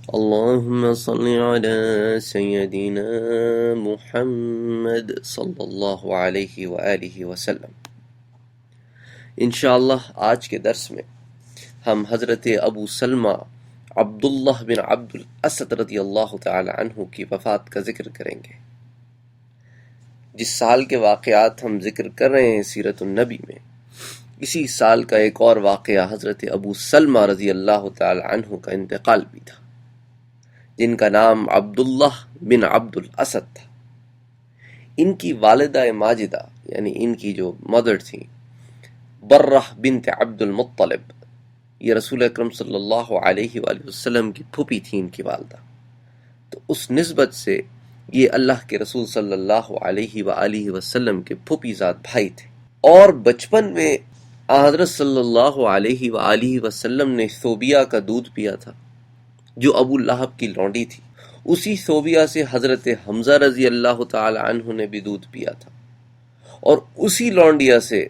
اللهم صل على سيدنا محمد صلی اللہ علیہ وآلہ وسلم۔ انشاءاللہ آج کے درس میں ہم حضرت ابو سلمہ عبداللہ بن عبد الاسد رضی اللہ تعالی عنہ کی وفات کا ذکر کریں گے۔ جس سال کے واقعات ہم ذکر کر رہے ہیں سیرت النبی میں، اسی سال کا ایک اور واقعہ حضرت ابو سلمہ رضی اللہ تعالی عنہ کا انتقال بھی تھا، جن کا نام عبداللہ بن عبد الاسد تھا۔ ان کی والدہ ماجدہ یعنی ان کی جو مدر تھیں برہ بنت عبد المطلب، یہ رسول اکرم صلی اللہ علیہ وآلہ وسلم کی پھوپھی تھی ان کی والدہ، تو اس نسبت سے یہ اللہ کے رسول صلی اللہ علیہ وآلہ وسلم کے پھوپھی زاد بھائی تھے۔ اور بچپن میں حضرت صلی اللہ علیہ وآلہ وسلم نے ثوبیہ کا دودھ پیا تھا جو ابو لہب کی لونڈی تھی۔ اسی ثوبیہ سے حضرت حمزہ رضی اللہ تعالی عنہ نے بھی دودھ پیا تھا، اور اسی لونڈیا سے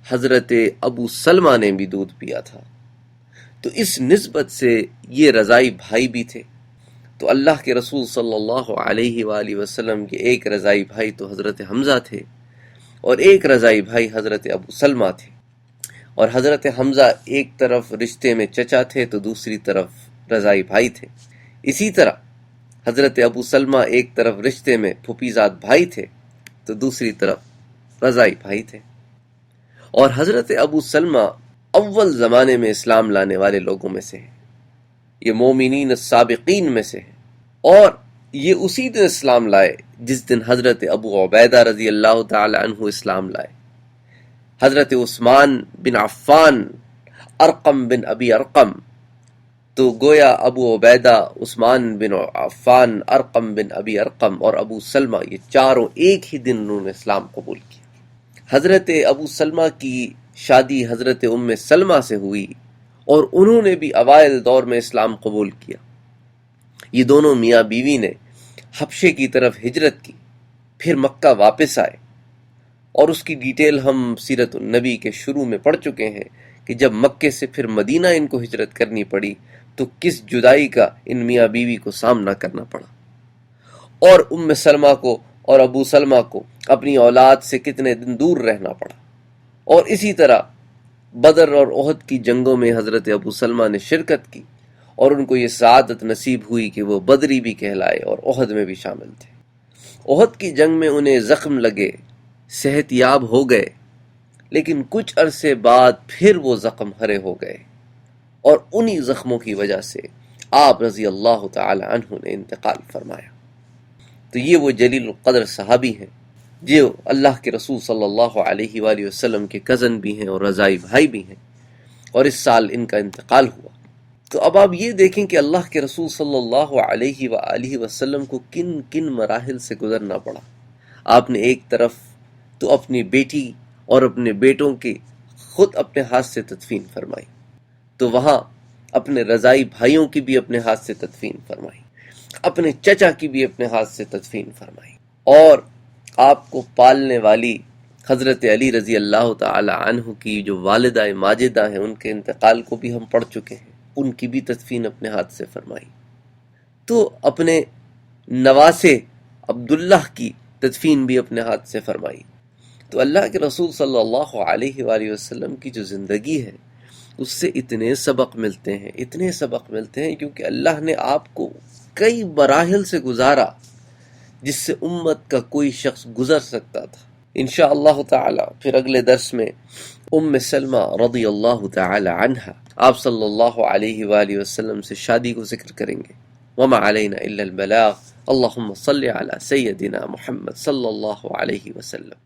حضرت ابو سلمہ نے بھی دودھ پیا تھا، تو اس نسبت سے یہ رضائی بھائی بھی تھے۔ تو اللہ کے رسول صلی اللہ علیہ وآلہ وسلم کے ایک رضائی بھائی تو حضرت حمزہ تھے، اور ایک رضائی بھائی حضرت ابو سلمہ تھے۔ اور حضرت حمزہ ایک طرف رشتے میں چچا تھے تو دوسری طرف رضائی بھائی تھے۔ اسی طرح حضرت ابو سلمہ ایک طرف رشتے میں پھوپھی زاد بھائی تھے تو دوسری طرف رضائی بھائی تھے۔ اور حضرت ابو سلمہ اول زمانے میں اسلام لانے والے لوگوں میں سے ہیں، یہ مومنین السابقین میں سے ہیں، اور یہ اسی دن اسلام لائے جس دن حضرت ابو عبیدہ رضی اللہ تعالی عنہ اسلام لائے۔ حضرت عثمان بن عفان، ارقم بن ابی ارقم، تو گویا ابو عبیدہ، عثمان بن عفان، ارقم بن ابی ارقم اور ابو سلمہ، یہ چاروں ایک ہی دن انہوں نے اسلام قبول کیا۔ حضرت ابو سلمہ کی شادی حضرت ام سلمہ سے ہوئی، اور انہوں نے بھی اوائل دور میں اسلام قبول کیا۔ یہ دونوں میاں بیوی نے حبشے کی طرف ہجرت کی، پھر مکہ واپس آئے، اور اس کی ڈیٹیل ہم سیرت النبی کے شروع میں پڑھ چکے ہیں کہ جب مکے سے پھر مدینہ ان کو ہجرت کرنی پڑی تو کس جدائی کا ان میاں بیوی کو سامنا کرنا پڑا، اور ام سلمہ کو اور ابو سلمہ کو اپنی اولاد سے کتنے دن دور رہنا پڑا۔ اور اسی طرح بدر اور احد کی جنگوں میں حضرت ابو سلمہ نے شرکت کی، اور ان کو یہ سعادت نصیب ہوئی کہ وہ بدری بھی کہلائے اور احد میں بھی شامل تھے۔ احد کی جنگ میں انہیں زخم لگے، صحت یاب ہو گئے، لیکن کچھ عرصے بعد پھر وہ زخم ہرے ہو گئے، اور انہی زخموں کی وجہ سے آپ رضی اللہ تعالی عنہ نے انتقال فرمایا۔ تو یہ وہ جلیل القدر صحابی ہیں جو اللہ کے رسول صلی اللہ علیہ وآلہ وسلم کے کزن بھی ہیں اور رضائی بھائی بھی ہیں، اور اس سال ان کا انتقال ہوا۔ تو اب آپ یہ دیکھیں کہ اللہ کے رسول صلی اللہ علیہ وآلہ وسلم کو کن کن مراحل سے گزرنا پڑا۔ آپ نے ایک طرف تو اپنی بیٹی اور اپنے بیٹوں کی خود اپنے ہاتھ سے تدفین فرمائی، تو وہاں اپنے رضائی بھائیوں کی بھی اپنے ہاتھ سے تدفین فرمائی، اپنے چچا کی بھی اپنے ہاتھ سے تدفین فرمائی، اور آپ کو پالنے والی حضرت علی رضی اللہ تعالی عنہ کی جو والدہ ماجدہ ہیں ان کے انتقال کو بھی ہم پڑھ چکے ہیں، ان کی بھی تدفین اپنے ہاتھ سے فرمائی۔ تو اپنے نواسے عبداللہ کی تدفین بھی اپنے ہاتھ سے فرمائی۔ تو اللہ کے رسول صلی اللہ علیہ وآلہ وسلم کی جو زندگی ہے اس سے اتنے سبق ملتے ہیں، اتنے سبق ملتے ہیں، کیونکہ اللہ نے آپ کو کئی مراحل سے گزارا جس سے امت کا کوئی شخص گزر سکتا تھا۔ انشاءاللہ تعالی پھر اگلے درس میں ام سلمہ رضی اللہ تعالی عنہ آپ صلی اللہ علیہ وآلہ وسلم سے شادی کو ذکر کریں گے۔ وما علینا الا البلاغ، اللہم صلی علی سیدنا محمد صلی اللہ علیہ وسلم۔